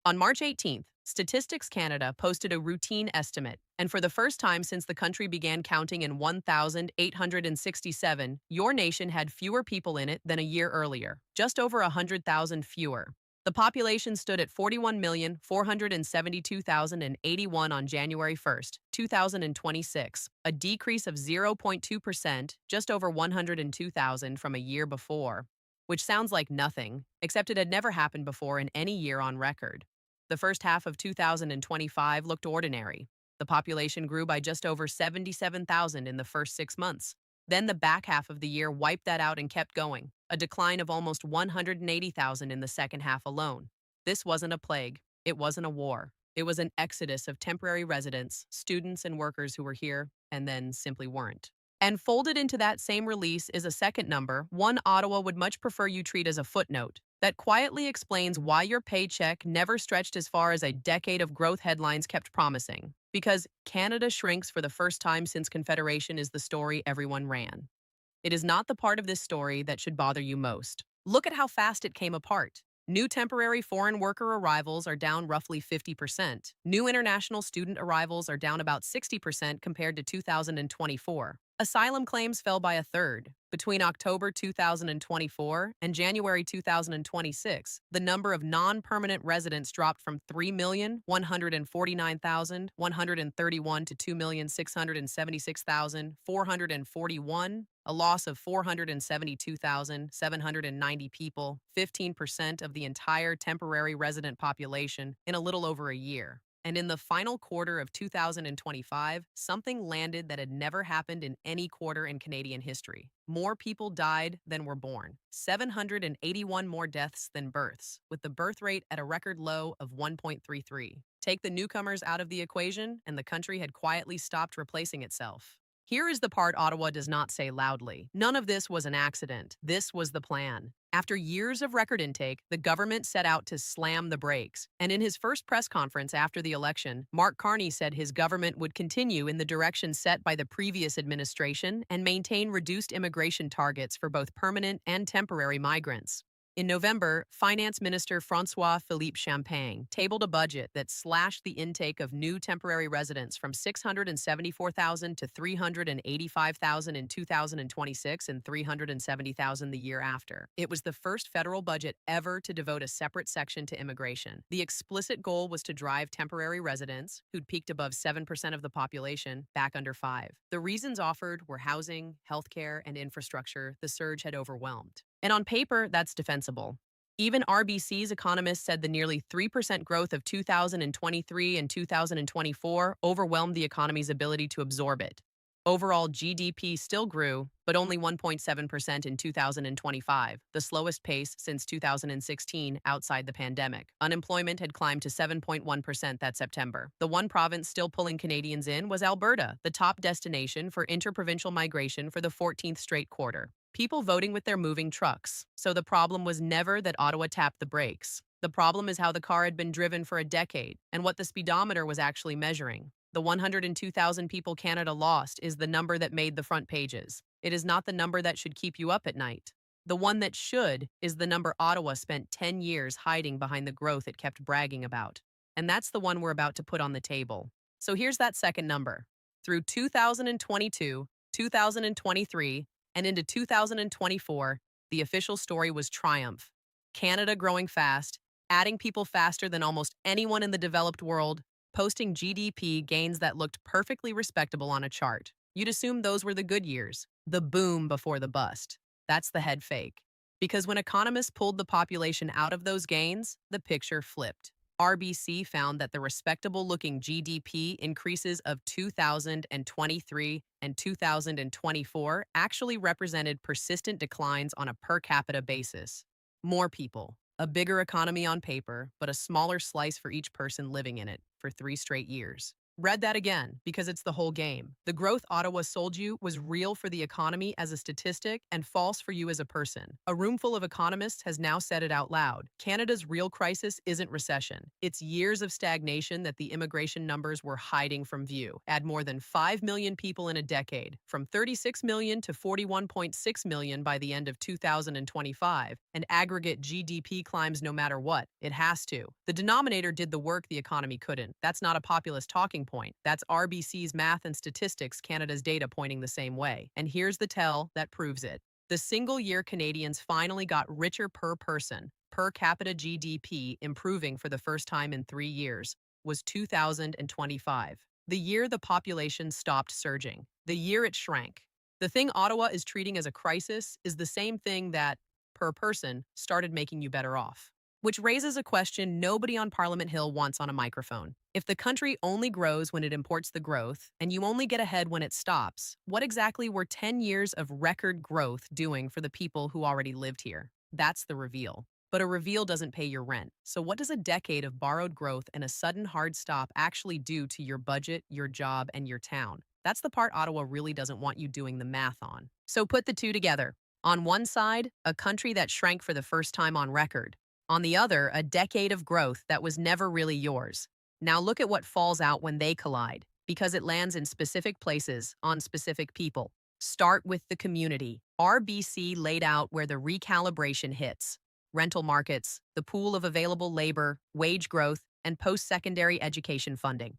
On March 18th, Statistics Canada posted a routine estimate, and for the first time since the country began counting in 1,867, your nation had fewer people in it than a year earlier, just over 100,000 fewer. The population stood at 41,472,081 on January 1st, 2026, a decrease of 0.2%, just over 102,000 from a year before, which sounds like nothing, except it had never happened before in any year on record. The first half of 2025 looked ordinary. The population grew by just over 77,000 in the first 6 months. Then the back half of the year wiped that out and kept going, a decline of almost 180,000 in the second half alone. This wasn't a plague. It wasn't a war. It was an exodus of temporary residents, students, and workers who were here and then simply weren't. And folded into that same release is a second number, one Ottawa would much prefer you treat as a footnote, that quietly explains why your paycheck never stretched as far as a decade of growth headlines kept promising. Because Canada shrinks for the first time since Confederation is the story everyone ran. It is not the part of this story that should bother you most. Look at how fast it came apart. New temporary foreign worker arrivals are down roughly 50%. New international student arrivals are down about 60% compared to 2024. Asylum claims fell by a third. Between October 2024 and January 2026, the number of non-permanent residents dropped from 3,149,131 to 2,676,441, a loss of 472,790 people, 15% of the entire temporary resident population in a little over a year. And in the final quarter of 2025, something landed that had never happened in any quarter in Canadian history. More people died than were born, 781 more deaths than births, with the birth rate at a record low of 1.33. Take the newcomers out of the equation, and the country had quietly stopped replacing itself. Here is the part Ottawa does not say loudly. None of this was an accident. This was the plan. After years of record intake, the government set out to slam the brakes. And in his first press conference after the election, Mark Carney said his government would continue in the direction set by the previous administration and maintain reduced immigration targets for both permanent and temporary migrants. In November, Finance Minister François-Philippe Champagne tabled a budget that slashed the intake of new temporary residents from 674,000 to 385,000 in 2026 and 370,000 the year after. It was the first federal budget ever to devote a separate section to immigration. The explicit goal was to drive temporary residents, who'd peaked above 7% of the population, back under 5. The reasons offered were housing, healthcare, and infrastructure the surge had overwhelmed. And on paper, that's defensible. Even RBC's economists said the nearly 3% growth of 2023 and 2024 overwhelmed the economy's ability to absorb it. Overall, GDP still grew, but only 1.7% in 2025, the slowest pace since 2016 outside the pandemic. Unemployment had climbed to 7.1% that September. The one province still pulling Canadians in was Alberta, the top destination for interprovincial migration for the 14th straight quarter. People voting with their moving trucks. So the problem was never that Ottawa tapped the brakes. The problem is how the car had been driven for a decade and what the speedometer was actually measuring. The 102,000 people Canada lost is the number that made the front pages. It is not the number that should keep you up at night. The one that should is the number Ottawa spent 10 years hiding behind the growth it kept bragging about. And that's the one we're about to put on the table. So here's that second number. Through 2022, 2023, and into 2024, the official story was triumph. Canada growing fast, adding people faster than almost anyone in the developed world, posting GDP gains that looked perfectly respectable on a chart. You'd assume those were the good years, the boom before the bust. That's the head fake. Because when economists pulled the population out of those gains, the picture flipped. RBC found that the respectable-looking GDP increases of 2023 and 2024 actually represented persistent declines on a per capita basis. More people, a bigger economy on paper, but a smaller slice for each person living in it for 3 straight years. Read that again, because it's the whole game. The growth Ottawa sold you was real for the economy as a statistic and false for you as a person. A room full of economists has now said it out loud. Canada's real crisis isn't recession. It's years of stagnation that the immigration numbers were hiding from view. Add more than 5 million people in a decade, from 36 million to 41.6 million by the end of 2025, and aggregate GDP climbs no matter what. It has to. The denominator did the work the economy couldn't. That's not a populist talking point. That's RBC's math and statistics, Canada's data pointing the same way. And here's the tell that proves it. The single year Canadians finally got richer per person, per capita GDP improving for the first time in 3 years, was 2025. The year the population stopped surging. The year it shrank. The thing Ottawa is treating as a crisis is the same thing that, per person, started making you better off. Which raises a question nobody on Parliament Hill wants on a microphone. If the country only grows when it imports the growth, and you only get ahead when it stops, what exactly were 10 years of record growth doing for the people who already lived here? That's the reveal. But a reveal doesn't pay your rent. So what does a decade of borrowed growth and a sudden hard stop actually do to your budget, your job, and your town? That's the part Ottawa really doesn't want you doing the math on. So put the two together. On one side, a country that shrank for the first time on record. On the other, a decade of growth that was never really yours. Now look at what falls out when they collide, because it lands in specific places, on specific people. Start with the community. RBC laid out where the recalibration hits. Rental markets, the pool of available labor, wage growth, and post-secondary education funding.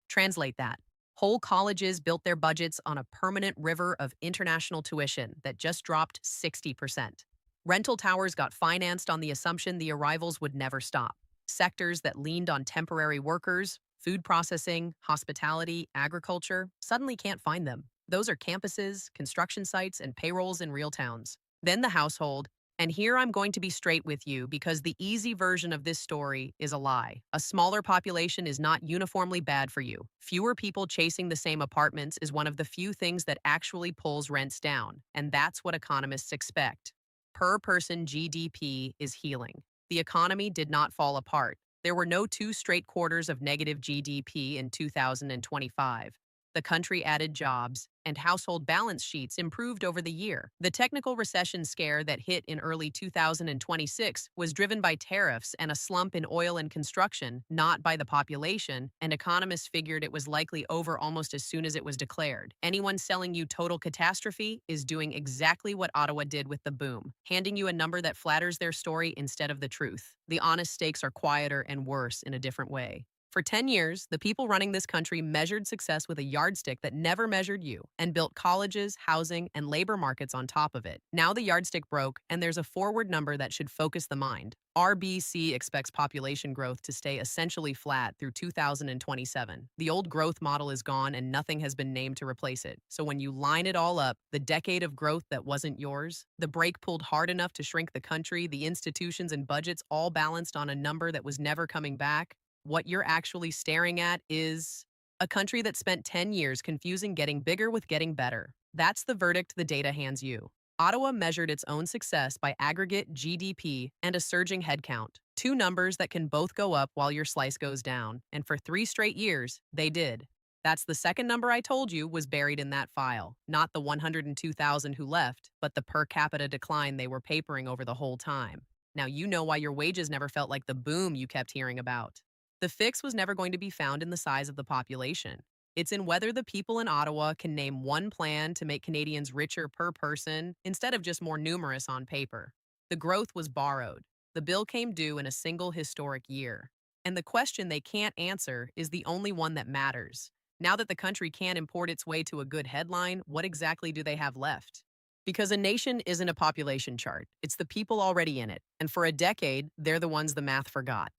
Translate that. Whole colleges built their budgets on a permanent river of international tuition that just dropped 60%. Rental towers got financed on the assumption the arrivals would never stop. Sectors that leaned on temporary workers, food processing, hospitality, agriculture, suddenly can't find them. Those are campuses, construction sites, and payrolls in real towns. Then the household. And here I'm going to be straight with you because the easy version of this story is a lie. A smaller population is not uniformly bad for you. Fewer people chasing the same apartments is one of the few things that actually pulls rents down, and that's what economists expect. Per person GDP is healing. The economy did not fall apart. There were no 2 straight quarters of negative GDP in 2025. The country added jobs, and household balance sheets improved over the year. The technical recession scare that hit in early 2026 was driven by tariffs and a slump in oil and construction, not by the population, and economists figured it was likely over almost as soon as it was declared. Anyone selling you total catastrophe is doing exactly what Ottawa did with the boom, handing you a number that flatters their story instead of the truth. The honest stakes are quieter and worse in a different way. For 10 years, the people running this country measured success with a yardstick that never measured you and built colleges, housing, and labor markets on top of it. Now the yardstick broke, and there's a forward number that should focus the mind. RBC expects population growth to stay essentially flat through 2027. The old growth model is gone and nothing has been named to replace it. So when you line it all up, the decade of growth that wasn't yours, the brake pulled hard enough to shrink the country, the institutions and budgets all balanced on a number that was never coming back, what you're actually staring at is a country that spent 10 years confusing getting bigger with getting better. That's the verdict the data hands you. Ottawa measured its own success by aggregate GDP and a surging headcount, 2 numbers that can both go up while your slice goes down, and for 3 straight years, they did. That's the second number I told you was buried in that file, not the 102,000 who left, but the per capita decline they were papering over the whole time. Now you know why your wages never felt like the boom you kept hearing about. The fix was never going to be found in the size of the population. It's in whether the people in Ottawa can name one plan to make Canadians richer per person instead of just more numerous on paper. The growth was borrowed. The bill came due in a single historic year. And the question they can't answer is the only one that matters. Now that the country can't import its way to a good headline, what exactly do they have left? Because a nation isn't a population chart. It's the people already in it. And for a decade, they're the ones the math forgot.